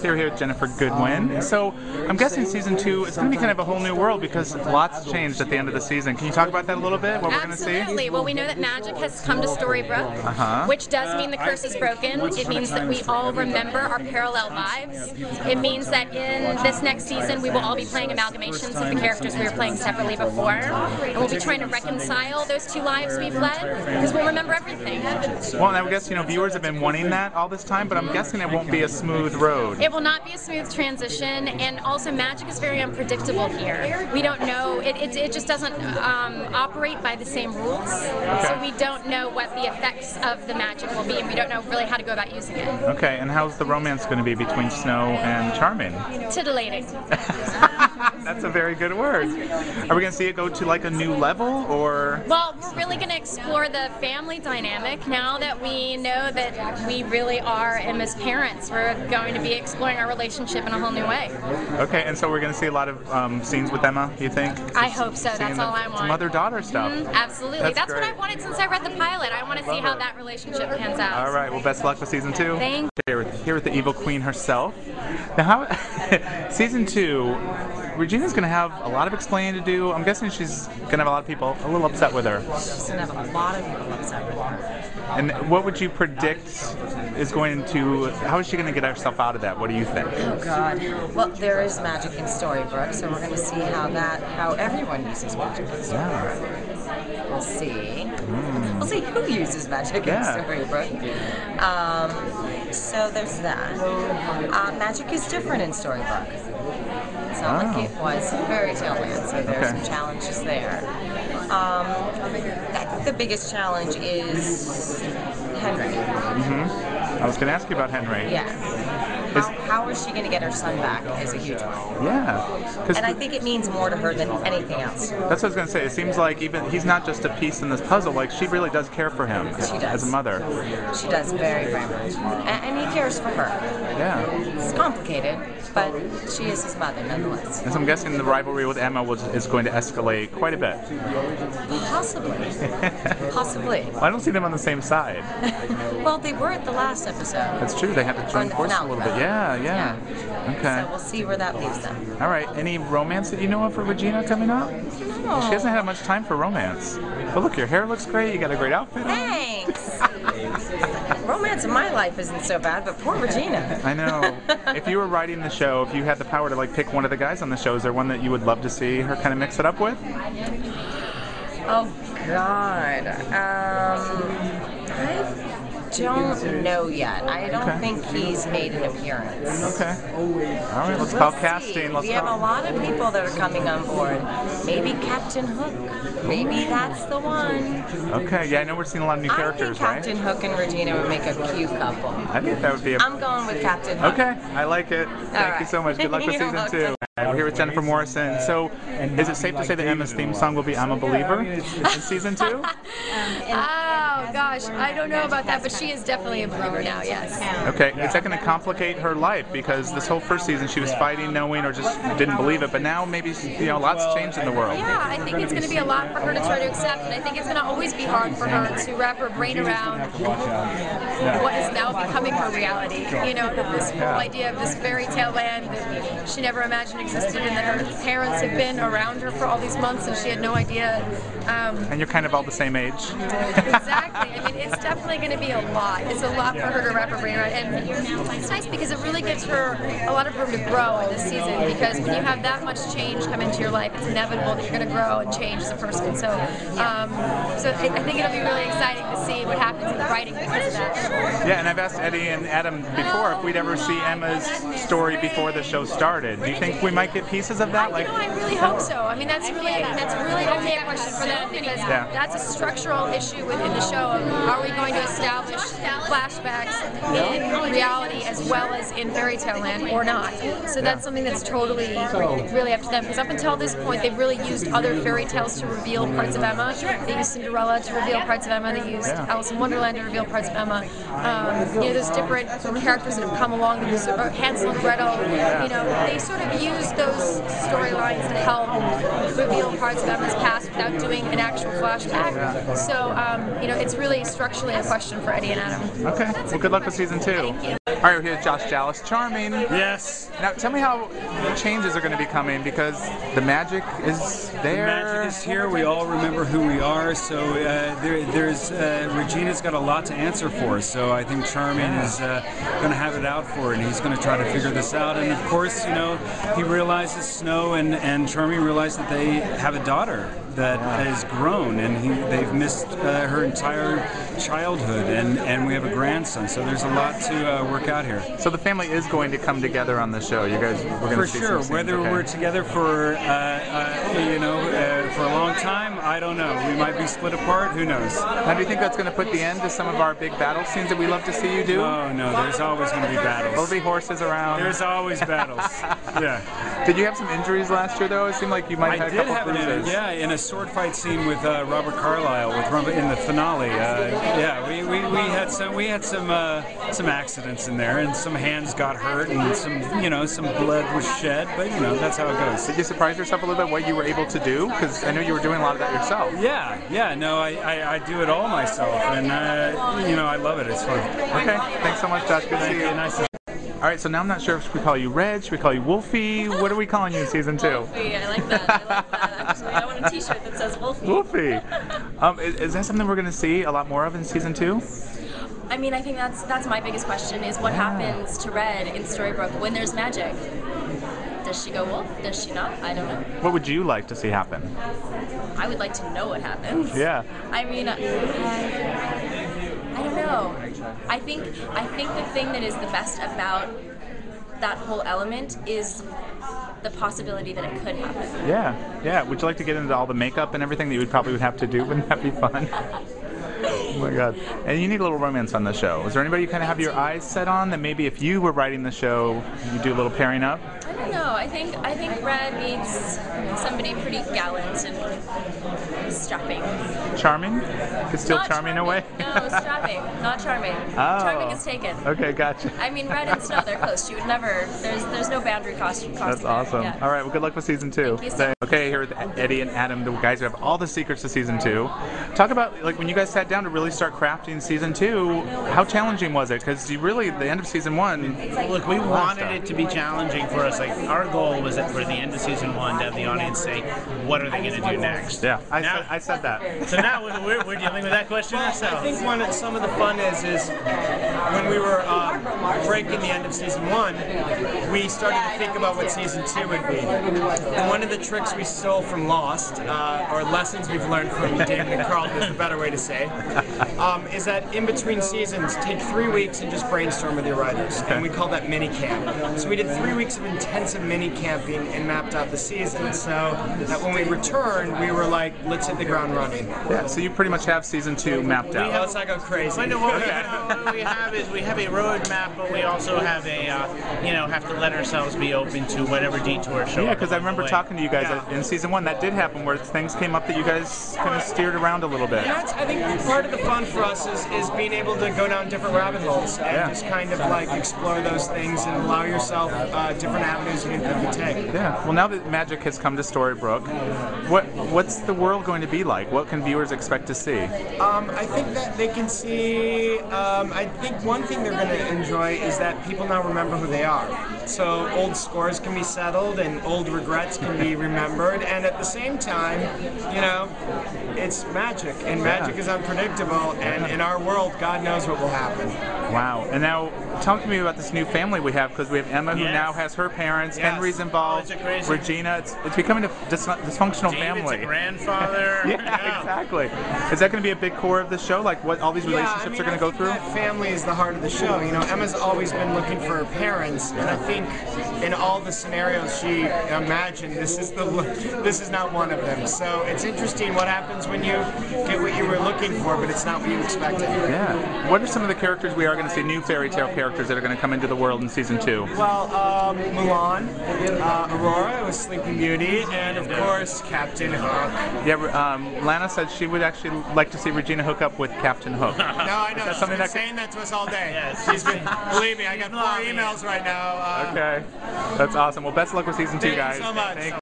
Here with Ginnifer Goodwin. So I'm guessing season 2 is going to be kind of a whole new world because lots changed at the end of the season. Can you talk about that a little bit? What we're going to see? Absolutely. Well, we know that magic has come to Storybrooke, which does mean the curse is broken. It means that we all remember our parallel lives. It means that in this next season we will all be playing amalgamations of the characters we were playing separately before, and we'll be trying to reconcile those two lives we've led because we'll remember everything. Well, and I guess viewers have been wanting that all this time, but I'm guessing it won't be a smooth road. It will not be a smooth transition, and also magic is very unpredictable here. We don't know, it just doesn't operate by the same rules, so we don't know what the effects of the magic will be, and we don't know really how to go about using it. Okay, and how's the romance going to be between Snow and Charming? Titillating. That's a very good word. Are we going to see it go to like a new level, or? Well, we're really going to explore the family dynamic now that we know that we really are Emma's parents. We're going to be exploring our relationship in a whole new way. Okay, and so we're going to see a lot of scenes with Emma, you think? I hope so. That's all I want. Mother-daughter stuff. Absolutely. That's what great. I've wanted since I read the pilot. I want to see how that relationship pans out. All right, well, best of luck with season 2. Thank you. Here with the evil queen herself. Now, how season 2, Regina's going to have a lot of explaining to do. I'm guessing she's going to have a lot of people a little upset with her. She's going to have a lot of people upset with her. And what would you predict is going to, how is she going to get herself out of that? What do you think? Oh God. Well, there is magic in Storybrooke, so we're going to see how everyone uses magic in Storybrooke. We'll see. We'll see who uses magic in Storybrooke. So there's that. Magic is different in Storybrooke. It's not like it was in Fairy Tale Land, so there's some challenges there. I think the biggest challenge is Henry. I was going to ask you about Henry. Yeah. How is she going to get her son back is a huge one. Yeah. And I think it means more to her than anything else. That's what I was going to say. It seems like even he's not just a piece in this puzzle. Like, she really does care for him as a mother. She does very, very much. And he cares for her. Yeah. It's complicated, but she is his mother nonetheless. And so I'm guessing the rivalry with Emma is going to escalate quite a bit. Possibly. Possibly. Well, I don't see them on the same side. Well, they were at the last episode. That's true. They had to join forces a little bit. Yeah. Okay. So we'll see where that leaves them. All right. Any romance that you know of for Regina coming up? No. She hasn't had much time for romance. But look, your hair looks great. You got a great outfit on. Thanks. Romance in my life isn't so bad, but poor Regina. I know. If you were writing the show, if you had the power to pick one of the guys on the show, is there one that you would love to see her kind of mix it up with? Oh God. I don't know yet. I don't think he's made an appearance. Okay. All right, let's call casting. We have a lot of people that are coming on board. Maybe Captain Hook. Maybe that's the one. Okay, yeah, I know we're seeing a lot of new characters, I think Captain Hook and Regina would make a cute couple. I think that would be I'm going with Captain Hook. Okay, I like it. Thank you so much. Good luck with season 2. We're here with Ginnifer Morrison. So, is it safe to say that Emma's theme song will be "I'm a Believer" in season 2? Oh gosh, I don't know about that, but she is definitely a believer now. Yes. Okay, is that going to complicate her life because this whole first season she was fighting, knowing, or just didn't believe it, but now maybe lots changed in the world. Yeah, I think it's going to be a lot for her to try to accept, and I think it's going to always be hard for her to wrap her brain around what is now becoming her reality. This whole idea of this fairy tale land that she never imagined existed, and that her parents have been around her for all these months, and she had no idea. And you're kind of all the same age. Exactly. I mean, it's definitely going to be a lot. It's a lot for her to wrap her brain around, and it's nice because it really gives her a lot of room to grow in this season. Because when you have that much change come into your life, it's inevitable that you're going to grow and change as a person. So, I think it'll be really exciting to see what happens in the writing because of that. Yeah, and I've asked Eddie and Adam before if we'd ever see Emma's story before the show started. Do you think we might get pieces of that? I really hope so. I mean, that's really only a question for them because that's a structural issue within the show. Are we going to establish flashbacks in reality as well as in Fairy Tale Land or not? So that's something that's totally really up to them. Because up until this point, they've really used other fairy tales to reveal parts of Emma. They used Cinderella to reveal parts of Emma. They used Alice in Wonderland to reveal parts of Emma. There's different characters that have come along. Hansel and Gretel. They sort of use those storylines to help reveal parts of Emma's past without doing an actual flashback. So, it's really structurally a question for Eddie and Adam. Okay. Well, good luck with season 2. Thank you. All right, here's Josh Jallis, Charming. Yes. Now, tell me how changes are going to be coming, because the magic is there. The magic is here. We all remember who we are. So Regina's got a lot to answer for. So I think Charming is going to have it out for her, and he's going to try to figure this out. And of course, you know, he realizes, Snow and Charming realize that they have a daughter that has grown, and they've missed her entire childhood, and we have a grandson. So there's a lot to work out here. So the family is going to come together on the show. You guys, we're going to see for sure. some Whether scenes, okay. we're together for for a long time, I don't know. We might be split apart. Who knows? Now, do you think that's going to put the end to some of our big battle scenes that we love to see you do? Oh no, there's always going to be battles. There'll be horses around. There's always battles. Yeah. Did you have some injuries last year, though? It seemed like you might have had a couple bruises. In a sword fight scene with Robert Carlyle in the finale. We had some accidents in there, and some hands got hurt, and some blood was shed. But that's how it goes. Did you surprise yourself a little bit what you were able to do? Because I know you were doing a lot of that yourself. Yeah. No, I do it all myself, and I love it. It's fun. Okay. Thanks so much, Josh. Good to see you. Nice to All right, so now I'm not sure if we call you Red, should we call you Wolfie? What are we calling you in season 2? Wolfie, I like that. Actually, I want a t-shirt that says Wolfie. Wolfie. Is that something we're going to see a lot more of in season 2? I mean, I think that's my biggest question is what happens to Red in Storybrooke when there's magic? Does she go wolf? Does she not? I don't know. What would you like to see happen? I would like to know what happens. Yeah. I mean, I don't know. I think the thing that is the best about that whole element is the possibility that it could happen. Yeah. Would you like to get into all the makeup and everything that you probably would have to do? Wouldn't that be fun? Oh my God. And you need a little romance on the show. Is there anybody you kind of have your eyes set on that maybe if you were writing the show, you'd do a little pairing up? I don't know. I think Red needs somebody pretty gallant and strapping. Charming? Is still Not charming away? No, strapping, not charming. Oh. Charming is taken. Okay, gotcha. I mean, Red and Snow, they're close. You would never. There's no boundary costume. That's awesome. Yeah. All right, well, good luck with season 2. Thank you so much. Okay, here with Eddie and Adam, the guys who have all the secrets to season 2. Talk about like when you guys sat down to really start crafting season 2. How challenging was it? Because you really, the end of season 1. Look, we wanted it to be challenging for us. Like our goal was that for the end of season 1 to have the audience say, "What are they going to do next?" Yeah, I said that. So now we're dealing with that question ourselves. I think some of the fun is when we were breaking the end of season 1, we started to think about what season 2 would be. And one of the tricks we stole from Lost, or lessons we've learned from David and Carlton is the better way to say, is that in between seasons, take 3 weeks and just brainstorm with your writers. And we call that mini camp. So we did 3 weeks of intensive mini camping and mapped out the season. So that when we returned, we were like, let's hit the ground running. Yeah, so you pretty much have season 2 mapped out. Let's not go crazy. What we have is we have a roadmap, but we also have a have to let ourselves be open to whatever detour show. Yeah, because I remember talking to you guys in season 1. That did happen where things came up that you guys kind of steered around a little bit. I think part of the fun for us is being able to go down different rabbit holes and just kind of like explore those things and allow yourself different avenues you can take. Yeah. Well, now that magic has come to Storybrooke, what's the world going to be like? What can viewers expect to see? I think that they can see. I think one thing they're going to enjoy is that people now remember who they are. So old scores can be settled and old regrets can be remembered, and at the same time, it's magic, and magic is unpredictable, and in our world, God knows what will happen. Wow. And now, talk to me about this new family we have, because we have Emma, who now has her parents, Henry's involved, Regina. It's becoming a dysfunctional family. David's a grandfather. Yeah, exactly. Is that going to be a big core of the show, like what all these relationships are going to go through? That family is the heart of the show. Emma's always been looking for her parents, and I think in all the scenarios she imagined, this is not one of them. So it's interesting what happens when you get what you were looking for, but it's not what you expected. Yeah. What are some of the characters we are going to see, new fairy tale characters that are going to come into the world in season 2? Well, Mulan, Aurora with Sleeping Beauty, and of course Captain Hook. Yeah, Lana said she would actually like to see Regina hook up with Captain Hook. No, I know. She's been saying that to us all day. She's been, believe me, I got 4 emails right now. Okay. That's awesome. Well, best of luck with season 2, Thank guys. you so much. Thank